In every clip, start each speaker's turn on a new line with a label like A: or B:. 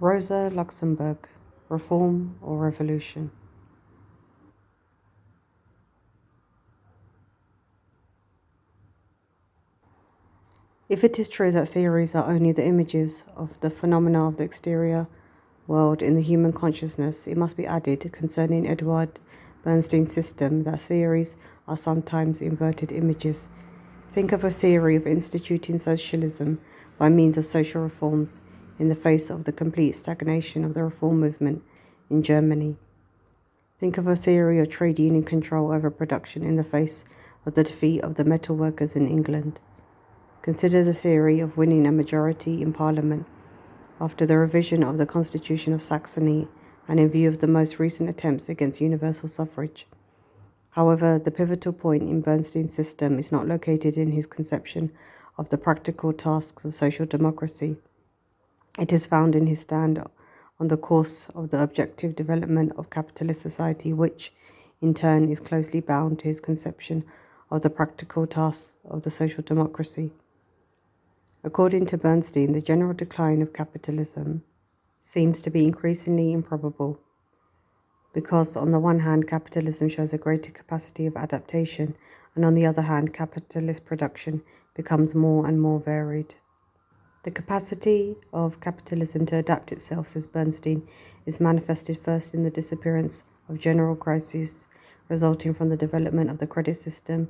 A: Rosa, Luxemburg, Reform or Revolution? If it is true that theories are only the images of the phenomena of the exterior world in the human consciousness, it must be added concerning Edward Bernstein's system that theories are sometimes inverted images. Think of a theory of instituting socialism by means of social reforms in the face of the complete stagnation of the reform movement in Germany. Think of a theory of trade union control over production in the face of the defeat of the metal workers in England. Consider the theory of winning a majority in Parliament after the revision of the Constitution of Saxony and in view of the most recent attempts against universal suffrage. However, the pivotal point in Bernstein's system is not located in his conception of the practical tasks of social democracy. It is found in his stand on the course of the objective development of capitalist society, which, in turn, is closely bound to his conception of the practical tasks of the social democracy. According to Bernstein, the general decline of capitalism seems to be increasingly improbable because, on the one hand, capitalism shows a greater capacity of adaptation, and on the other hand, capitalist production becomes more and more varied. The capacity of capitalism to adapt itself, says Bernstein, is manifested first in the disappearance of general crises resulting from the development of the credit system,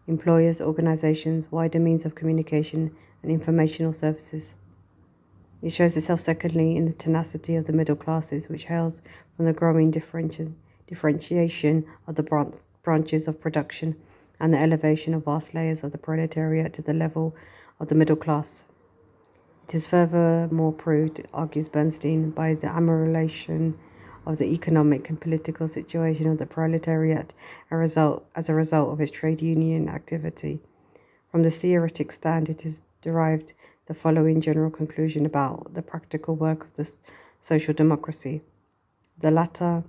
A: employers, organizations, wider means of communication, and informational services. It shows itself secondly in the tenacity of the middle classes, which hails from the growing differentiation of the branches of production and the elevation of vast layers of the proletariat to the level of the middle class. It is furthermore proved, argues Bernstein, by the amelioration of the economic and political situation of the proletariat as a result of its trade union activity. From the theoretic stand, it is derived the following general conclusion about the practical work of the social democracy. The latter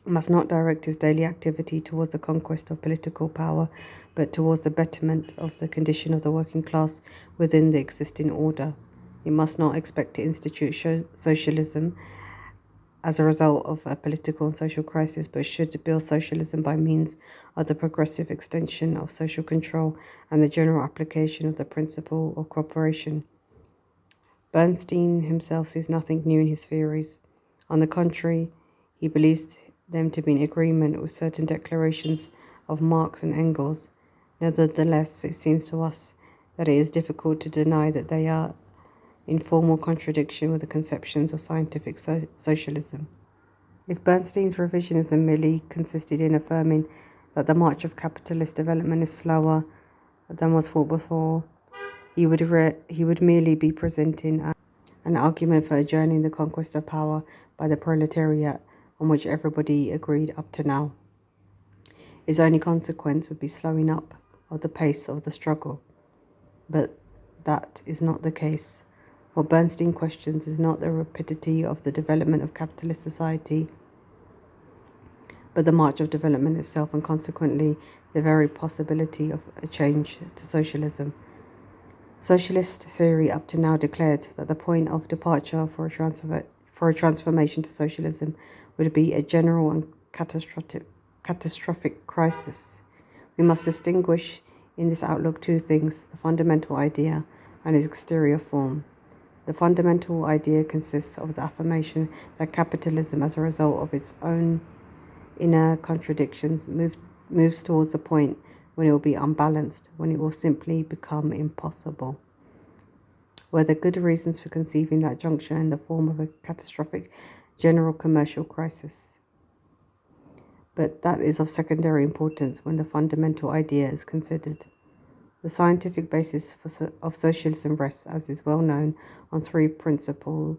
A: must not direct its daily activity towards the conquest of political power, but towards the betterment of the condition of the working class within the existing order. It must not expect to institute socialism as a result of a political and social crisis, but should build socialism by means of the progressive extension of social control and the general application of the principle of cooperation. Bernstein himself sees nothing new in his theories. On the contrary, he believes them to be in agreement with certain declarations of Marx and Engels. Nevertheless, it seems to us that it is difficult to deny that they are in formal contradiction with the conceptions of scientific socialism. If Bernstein's revisionism merely consisted in affirming that the march of capitalist development is slower than was thought before, he would merely be presenting an argument for adjourning the conquest of power by the proletariat, on which everybody agreed up to now. His only consequence would be slowing up of the pace of the struggle. But that is not the case. What Bernstein questions is not the rapidity of the development of capitalist society, but the march of development itself, and consequently the very possibility of a change to socialism. Socialist theory up to now declared that the point of departure for a transformation to socialism would be a general and catastrophic crisis. We must distinguish in this outlook two things: the fundamental idea and its exterior form. The fundamental idea consists of the affirmation that capitalism, as a result of its own inner contradictions, moves towards a point when it will be unbalanced, when it will simply become impossible. Were there good reasons for conceiving that juncture in the form of a catastrophic general commercial crisis? But that is of secondary importance when the fundamental idea is considered. The scientific basis of socialism rests, as is well known, on three principal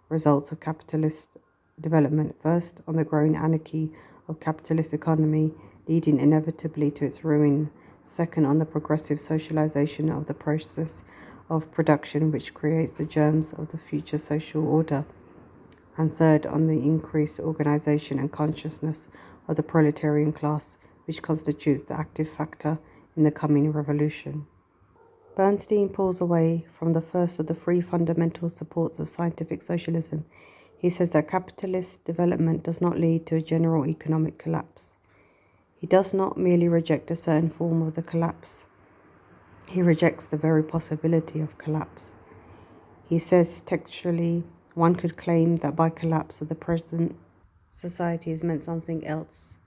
A: results of capitalist development. First, on the growing anarchy of capitalist economy, leading inevitably to its ruin. Second, on the progressive socialization of the process of production, which creates the germs of the future social order. And third, on the increased organization and consciousness of the proletarian class, which constitutes the active factor in the coming revolution. Bernstein pulls away from the first of the three fundamental supports of scientific socialism. He says that capitalist development does not lead to a general economic collapse. He does not merely reject a certain form of the collapse. He rejects the very possibility of collapse. He says textually, one could claim that by collapse of the present society is meant something else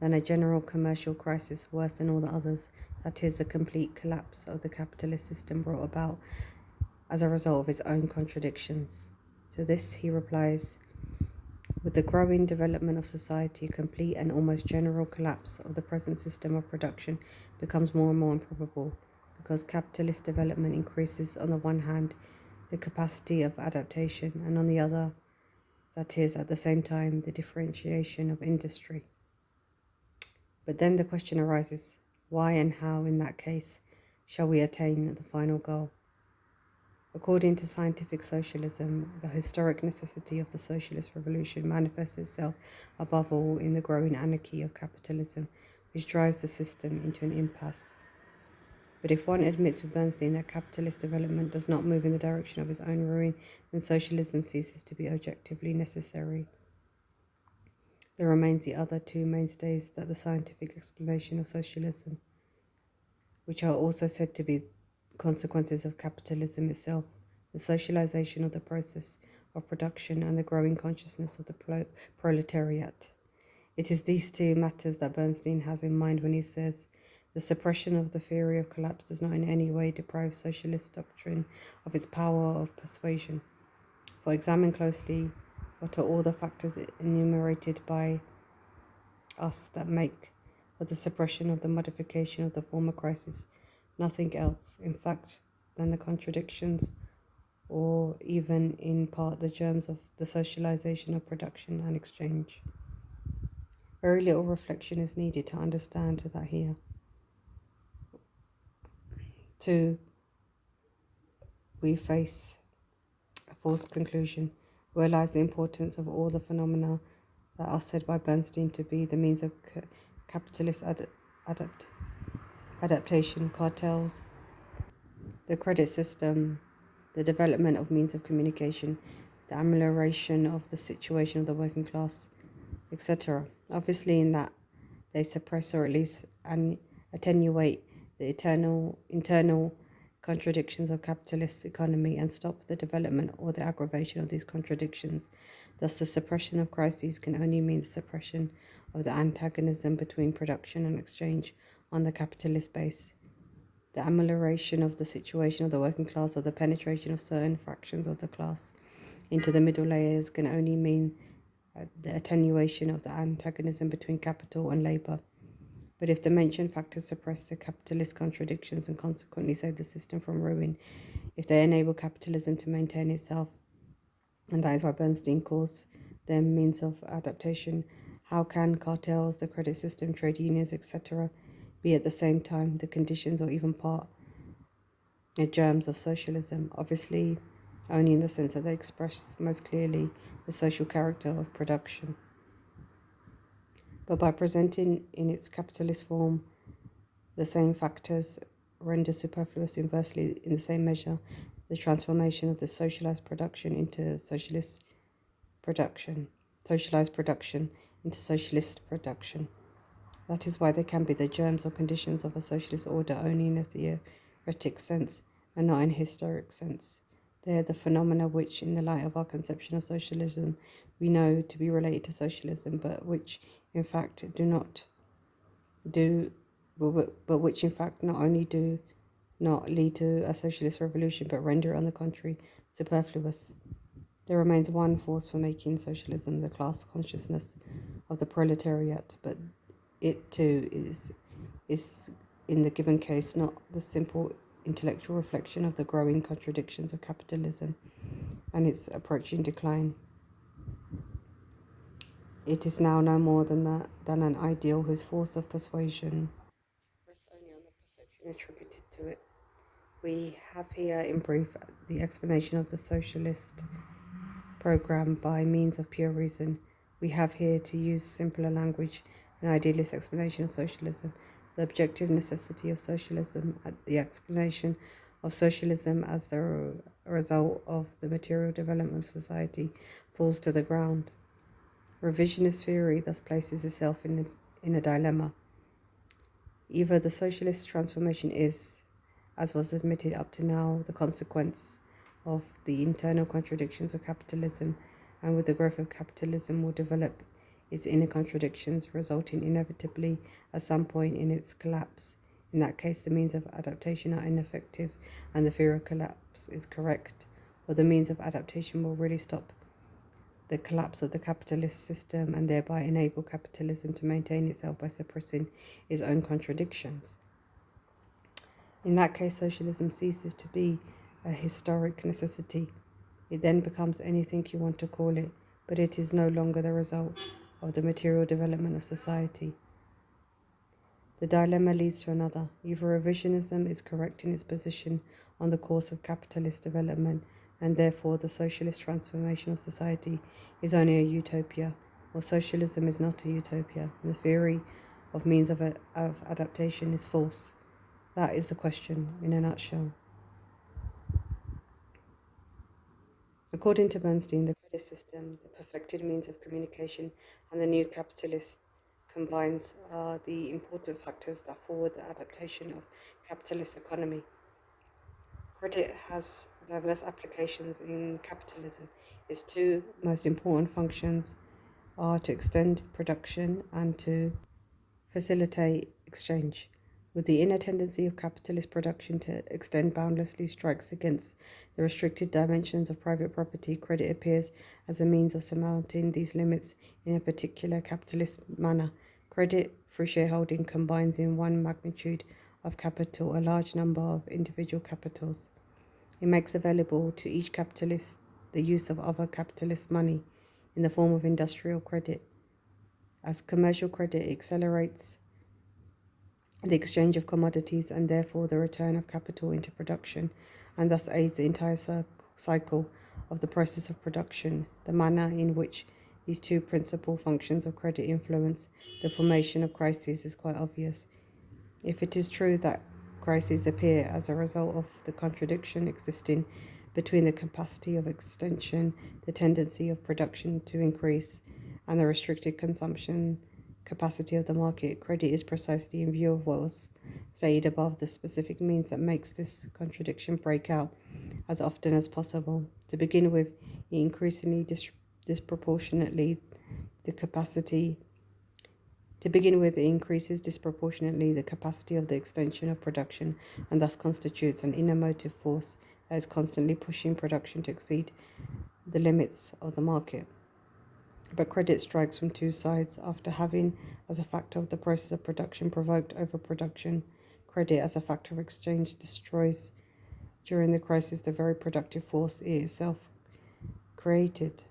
A: than a general commercial crisis worse than all the others, that is, a complete collapse of the capitalist system brought about as a result of its own contradictions. To this he replies, with the growing development of society, a complete and almost general collapse of the present system of production becomes more and more improbable, because capitalist development increases on the one hand the capacity of adaptation, and on the other, that is, at the same time, the differentiation of industry. But then the question arises, why and how, in that case, shall we attain the final goal? According to scientific socialism, the historic necessity of the socialist revolution manifests itself above all in the growing anarchy of capitalism, which drives the system into an impasse. But if one admits with Bernstein that capitalist development does not move in the direction of its own ruin, then socialism ceases to be objectively necessary. There remains the other two mainstays that the scientific explanation of socialism, which are also said to be consequences of capitalism itself, the socialization of the process of production and the growing consciousness of the proletariat. It is these two matters that Bernstein has in mind when he says, the suppression of the theory of collapse does not in any way deprive socialist doctrine of its power of persuasion. For examine closely what are all the factors enumerated by us that make for the suppression of the modification of the former crisis nothing else, in fact, than the contradictions, or even in part the germs of the socialization of production and exchange. Very little reflection is needed to understand that here. 2. We face a false conclusion, realize the importance of all the phenomena that are said by Bernstein to be the means of capitalist adaptation, cartels, the credit system, the development of means of communication, the amelioration of the situation of the working class, etc. Obviously, in that they suppress or at least attenuate the internal contradictions of capitalist economy and stop the development or the aggravation of these contradictions. Thus, the suppression of crises can only mean the suppression of the antagonism between production and exchange on the capitalist base, the amelioration of the situation of the working class, or the penetration of certain fractions of the class into the middle layers can only mean the attenuation of the antagonism between capital and labour. But if the mentioned factors suppress the capitalist contradictions and consequently save the system from ruin, if they enable capitalism to maintain itself, and that is why Bernstein calls them means of adaptation, how can cartels, the credit system, trade unions, etc., be at the same time the conditions or even part the germs of socialism? Obviously, only in the sense that they express most clearly the social character of production. But by presenting in its capitalist form the same factors render superfluous inversely in the same measure the transformation of the socialized production into socialist production, into socialist production. That is why they can be the germs or conditions of a socialist order only in a theoretic sense and not in a historic sense. They are the phenomena which, in the light of our conception of socialism, we know to be related to socialism, but which in fact which in fact not only do not lead to a socialist revolution, but render it, on the contrary, superfluous. There remains one force for making socialism the class consciousness of the proletariat, but it too is in the given case not the simple intellectual reflection of the growing contradictions of capitalism and its approaching decline. It is now no more than an ideal whose force of persuasion rests only on the perfection attributed to it. We have here, in brief, the explanation of the socialist program by means of pure reason. We have here, to use simpler language, an idealist explanation of socialism, the objective necessity of socialism, the explanation of socialism as the result of the material development of society falls to the ground. Revisionist theory thus places itself in a dilemma. Either the socialist transformation is, as was admitted up to now, the consequence of the internal contradictions of capitalism, and with the growth of capitalism will develop its inner contradictions, resulting inevitably at some point in its collapse. In that case, the means of adaptation are ineffective and the fear of collapse is correct, or the means of adaptation will really stop the collapse of the capitalist system and thereby enable capitalism to maintain itself by suppressing its own contradictions. In that case, socialism ceases to be a historic necessity. It then becomes anything you want to call it, but it is no longer the result of the material development of society. The dilemma leads to another. Either revisionism is correct in its position on the course of capitalist development, and therefore the socialist transformation of society is only a utopia, or socialism is not a utopia, and the theory of means of adaptation is false. That is the question in a nutshell. According to Bernstein, the credit system, the perfected means of communication, and the new capitalist combines are the important factors that forward the adaptation of capitalist economy. Credit has diverse applications in capitalism. Its two most important functions are to extend production and to facilitate exchange. With the inner tendency of capitalist production to extend boundlessly strikes against the restricted dimensions of private property, credit appears as a means of surmounting these limits in a particular capitalist manner. Credit, through shareholding, combines in one magnitude of capital a large number of individual capitals. It makes available to each capitalist the use of other capitalist money in the form of industrial credit. As commercial credit accelerates the exchange of commodities and therefore the return of capital into production, and thus aids the entire cycle of the process of production. The manner in which these two principal functions of credit influence the formation of crises is quite obvious. If it is true that crises appear as a result of the contradiction existing between the capacity of extension, the tendency of production to increase, and the restricted consumption capacity of the market, credit is precisely in view of what was stated above the specific means that makes this contradiction break out as often as possible. To begin with, it increasingly disproportionately the capacity it increases disproportionately the capacity of the extension of production and thus constitutes an inner motive force that is constantly pushing production to exceed the limits of the market. But credit strikes from two sides. After having, as a factor of the process of production, provoked overproduction, credit as a factor of exchange destroys during the crisis the very productive force it itself created.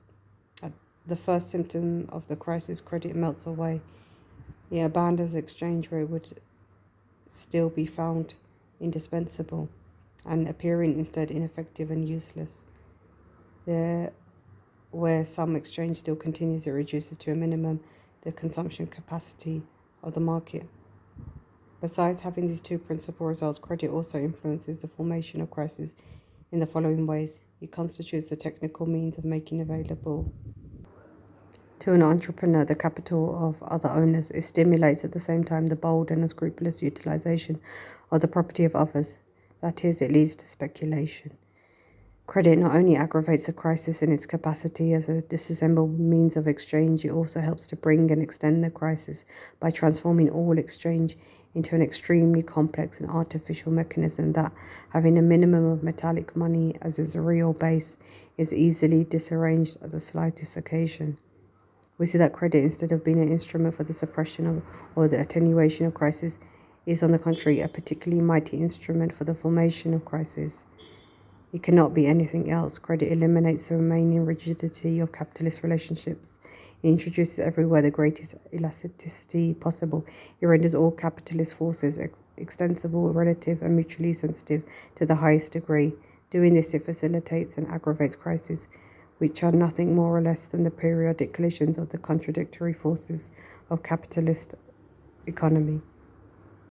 A: At the first symptom of the crisis, credit melts away. Yet abandons exchange rate would still be found indispensable and appearing instead ineffective and useless. Where some exchange still continues, it reduces to a minimum the consumption capacity of the market. Besides having these two principal results, credit also influences the formation of crises in the following ways. It constitutes the technical means of making available to an entrepreneur the capital of other owners. It stimulates at the same time the bold and unscrupulous utilization of the property of others. That is, it leads to speculation. Credit not only aggravates the crisis in its capacity as a disassembled means of exchange, it also helps to bring and extend the crisis by transforming all exchange into an extremely complex and artificial mechanism that, having a minimum of metallic money as its real base, is easily disarranged at the slightest occasion. We see that credit, instead of being an instrument for the suppression of or the attenuation of crisis, is on the contrary a particularly mighty instrument for the formation of crisis. It cannot be anything else. Credit eliminates the remaining rigidity of capitalist relationships. It introduces everywhere the greatest elasticity possible. It renders all capitalist forces extensible, relative, and mutually sensitive to the highest degree. Doing this, it facilitates and aggravates crises, which are nothing more or less than the periodic collisions of the contradictory forces of capitalist economy.